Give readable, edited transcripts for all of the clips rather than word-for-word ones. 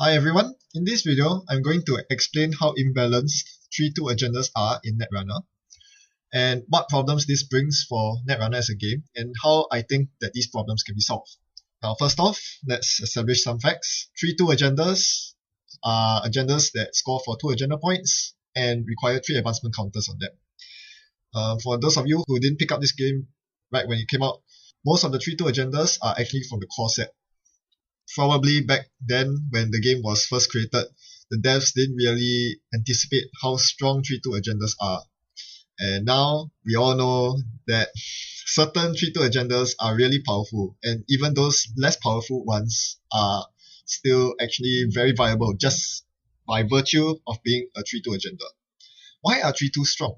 Hi everyone, in this video I'm going to explain how imbalanced 3-2 agendas are in Netrunner and what problems this brings for Netrunner as a game and how I think that these problems can be solved. Now first off, let's establish some facts. 3-2 agendas are agendas that score for 2 agenda points and require 3 advancement counters on them. For those of you who didn't pick up this game right when it came out, most of the 3-2 agendas are actually from the core set. Probably back then when the game was first created, the devs didn't really anticipate how strong 3-2 agendas are. And now we all know that certain 3-2 agendas are really powerful, and even those less powerful ones are still actually very viable just by virtue of being a 3-2 agenda. Why are 3-2 strong?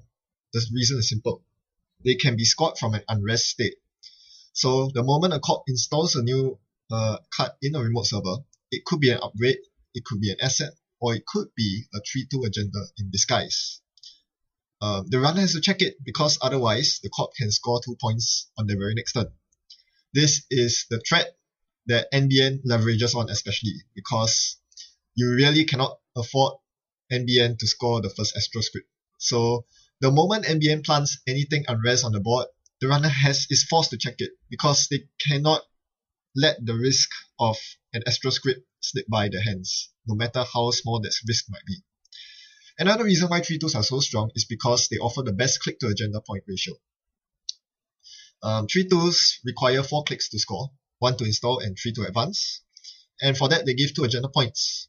The reason is simple. They can be scored from an unrest state. So the moment a corp installs a new card in a remote server, it could be an upgrade, it could be an asset, or it could be a 3-2 agenda in disguise. The runner has to check it because otherwise the corp can score 2 points on the very next turn. This is the threat that NBN leverages on, especially because you really cannot afford NBN to score the first Astro script. So the moment NBN plants anything unrest on the board, the runner is forced to check it because they cannot let the risk of an Astro script slip by their hands, no matter how small that risk might be. Another reason why 3-2s are so strong is because they offer the best click to agenda point ratio. 3-2s require 4 clicks to score, 1 to install and 3 to advance, and for that they give 2 agenda points.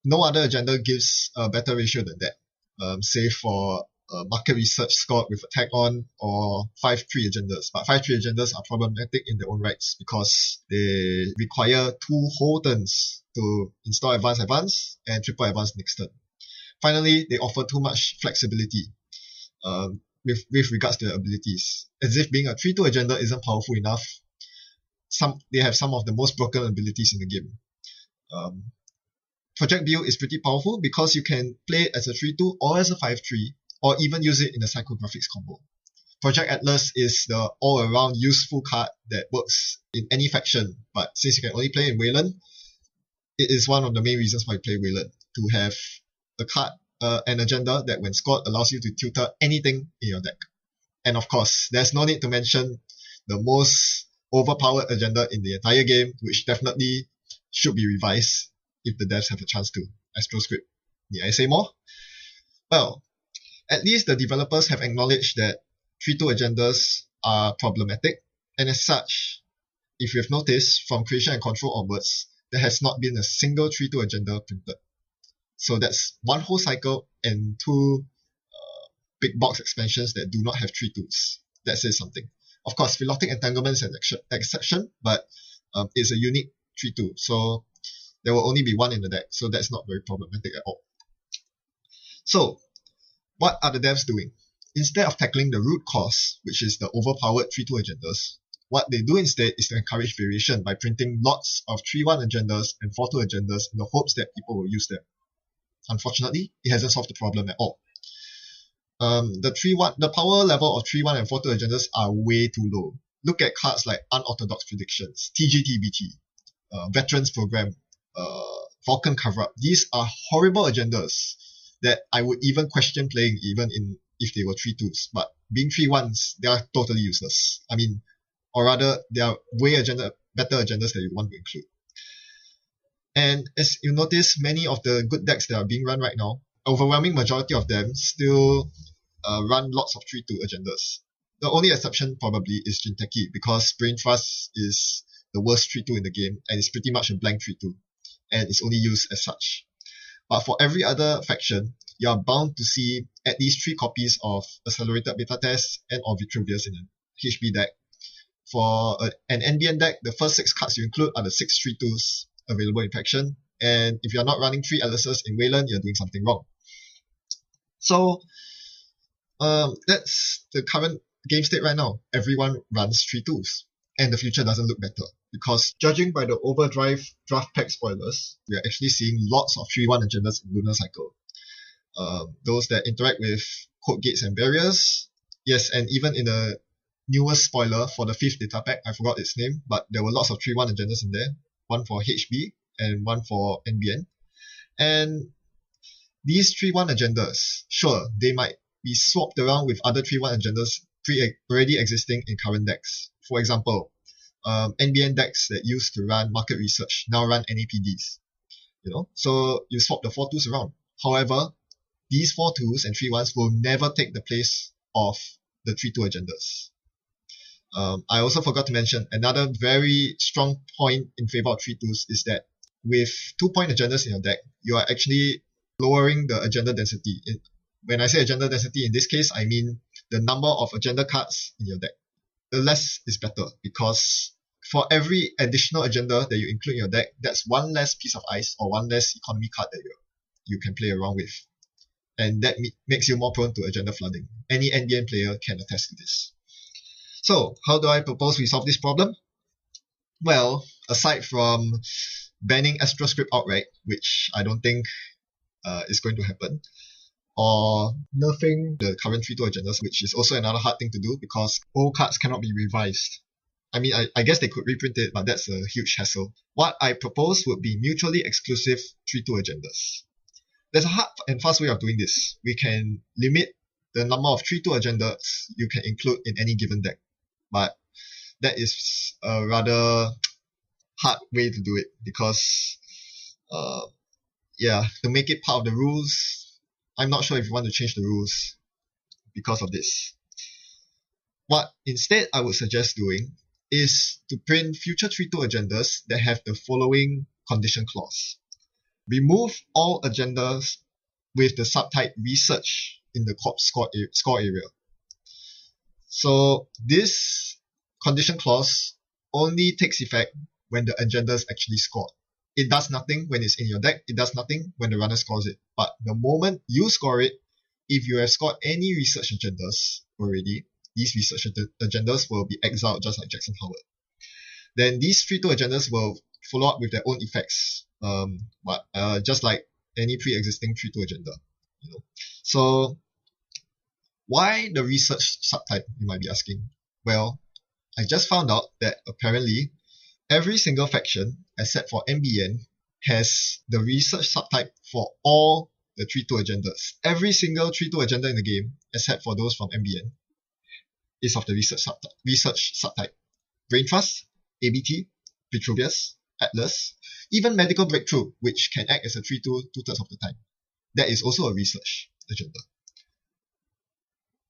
No other agenda gives a better ratio than that, save for market research scored with a tag on or 5-3 agendas. But 5-3 agendas are problematic in their own rights because they require 2 whole turns to install advance, and triple advance next turn. Finally, they offer too much flexibility with regards to their abilities. As if being a 3-2 agenda isn't powerful enough, they have some of the most broken abilities in the game. Project View is pretty powerful because you can play it as a 3-2 or as a 5-3, or even use it in a psychographics combo. Project Atlas is the all-around useful card that works in any faction, but since you can only play in Wayland, it is one of the main reasons why you play Wayland, to have a card, an agenda that when scored allows you to tutor anything in your deck. And of course, there's no need to mention the most overpowered agenda in the entire game, which definitely should be revised if the devs have a chance to. Astro Script. Need I say more? Well, at least the developers have acknowledged that 3-2 agendas are problematic, and as such, if you've noticed, from creation and control onwards, there has not been a single 3-2 agenda printed. So that's 1 whole cycle and 2 big box expansions that do not have 3-2s. That says something. Of course, Philotic Entanglement is an exception, but it's a unique 3-2, so there will only be 1 in the deck, so that's not very problematic at all. So, what are the devs doing? Instead of tackling the root cause, which is the overpowered 3-2 agendas, what they do instead is to encourage variation by printing lots of 3-1 agendas and 4-2 agendas in the hopes that people will use them. Unfortunately, it hasn't solved the problem at all. The power level of 3-1 and 4-2 agendas are way too low. Look at cards like Unorthodox Predictions, TGTBT, Veterans Program, Vulcan Cover-Up. These are horrible agendas that I would even question playing even if they were 3-2s. But being 3-1s, they are totally useless. I mean, or rather, they are way better agendas that you want to include. And as you notice, many of the good decks that are being run right now, overwhelming majority of them still run lots of 3-2 agendas. The only exception probably is Jinteki, because Brain Trust is the worst 3-2 in the game, and it's pretty much a blank 3-2, and it's only used as such. But for every other faction, you are bound to see at least 3 copies of Accelerated Beta Test and or Vitruvius in a HB deck. For an NBN deck, the first 6 cards you include are the 6 3-2s available in faction, and if you're not running 3 Alices in Wayland, you're doing something wrong. So that's the current game state right now. Everyone runs 3-2s, and the future doesn't look better, because judging by the Overdrive draft pack spoilers, we are actually seeing lots of 3-1 agendas in Lunar Cycle. Those that interact with code gates and barriers, yes, and even in the newest spoiler for the 5th data pack, I forgot its name, but there were lots of 3-1 agendas in there. One for HB, and one for NBN. And these 3-1 agendas, sure, they might be swapped around with other 3-1 agendas already existing in current decks. For example, NBN decks that used to run market research now run NAPDs. So you swap the 4-2s around. However, these 4-2s and 3-1s will never take the place of the 3-2 agendas. I also forgot to mention another very strong point in favor of 3-2s is that with 2-point agendas in your deck, you are actually lowering the agenda density. When I say agenda density, in this case, I mean the number of agenda cards in your deck. The less is better, because for every additional agenda that you include in your deck, that's one less piece of ice or one less economy card that you can play around with. And that makes you more prone to agenda flooding. Any NBN player can attest to this. So, how do I propose we solve this problem? Well, aside from banning AstroScript outright, which I don't think is going to happen, or nerfing the current 3-2 agendas, which is also another hard thing to do because old cards cannot be revised. I mean, I guess they could reprint it, but that's a huge hassle. What I propose would be mutually exclusive 3-2 agendas. There's a hard and fast way of doing this. We can limit the number of 3-2 agendas you can include in any given deck, but that is a rather hard way to do it because, to make it part of the rules, I'm not sure if you want to change the rules because of this. What instead I would suggest doing is to print future 3-2 agendas that have the following condition clause. Remove all agendas with the subtype research in the corp score area. So this condition clause only takes effect when the agenda is actually scored. It does nothing when it's in your deck, it does nothing when the runner scores it. But the moment you score it, if you have scored any research agendas already, these research agendas will be exiled just like Jackson Howard. Then these 3-2 agendas will follow up with their own effects, just like any pre-existing 3-2 agenda. So why the research subtype, you might be asking? Well, I just found out that apparently every single faction, except for NBN, has the research subtype for all the 3-2 agendas. Every single 3-2 agenda in the game, except for those from NBN, is of the research subtype. Brain Trust, ABT, Vitruvius, Atlas, even Medical Breakthrough, which can act as a 3-2 2/3 of the time. That is also a research agenda.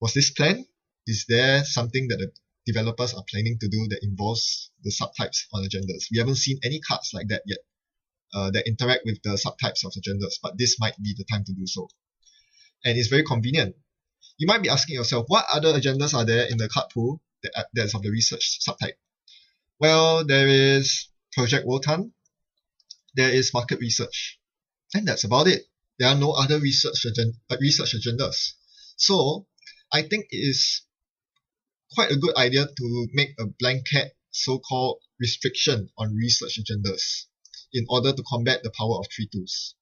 Was this planned? Is there something that the developers are planning to do that involves the subtypes on agendas? We haven't seen any cards like that yet that interact with the subtypes of agendas, but this might be the time to do so. And it's very convenient. You might be asking yourself, what other agendas are there in the card pool that's of the research subtype? Well, there is Project Wotan, there is Market Research, and that's about it. There are no other research agendas. So, I think it is quite a good idea to make a blanket so-called restriction on research agendas in order to combat the power of 3-2s.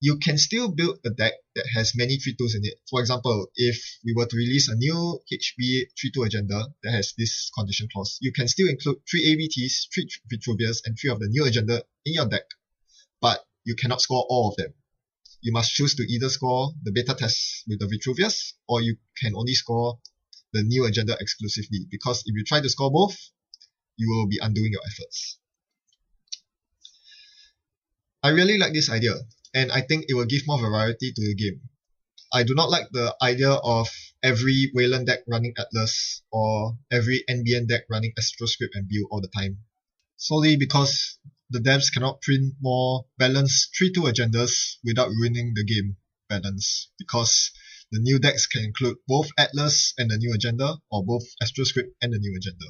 You can still build a deck that has many 3-2s in it. For example, if we were to release a new HB 3-2 agenda that has this condition clause, you can still include 3 ABTs, 3 Vitruvius, and 3 of the new agenda in your deck, but you cannot score all of them. You must choose to either score the beta test with the Vitruvius, or you can only score the new agenda exclusively, because if you try to score both, you will be undoing your efforts. I really like this idea, and I think it will give more variety to the game. I do not like the idea of every Wayland deck running Atlas or every NBN deck running AstroScript and Build all the time, solely because the devs cannot print more balanced 3-2 agendas without ruining the game balance, because the new decks can include both Atlas and the new agenda, or both AstroScript and the new agenda.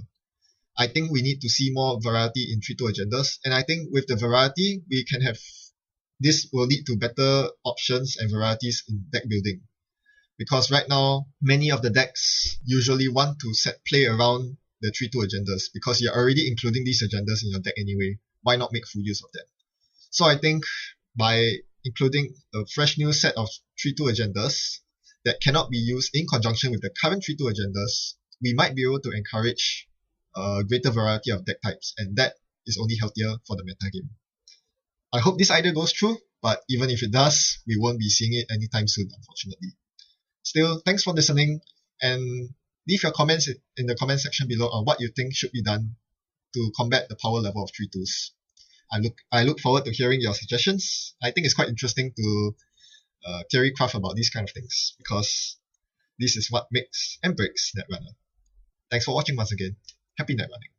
I think we need to see more variety in 3-2 agendas, and I think with the variety, this will lead to better options and varieties in deck building. Because right now, many of the decks usually want to play around the 3-2 agendas, because you're already including these agendas in your deck anyway. Why not make full use of them? So I think by including a fresh new set of 3-2 agendas that cannot be used in conjunction with the current 3-2 agendas, we might be able to encourage a greater variety of deck types, and that is only healthier for the metagame. I hope this idea goes through, but even if it does, we won't be seeing it anytime soon, unfortunately. Still, thanks for listening, and leave your comments in the comment section below on what you think should be done to combat the power level of 3-2s. I look forward to hearing your suggestions. I think it's quite interesting to theory craft about these kind of things, because this is what makes and breaks Netrunner. Thanks for watching once again. Happy Netrunning.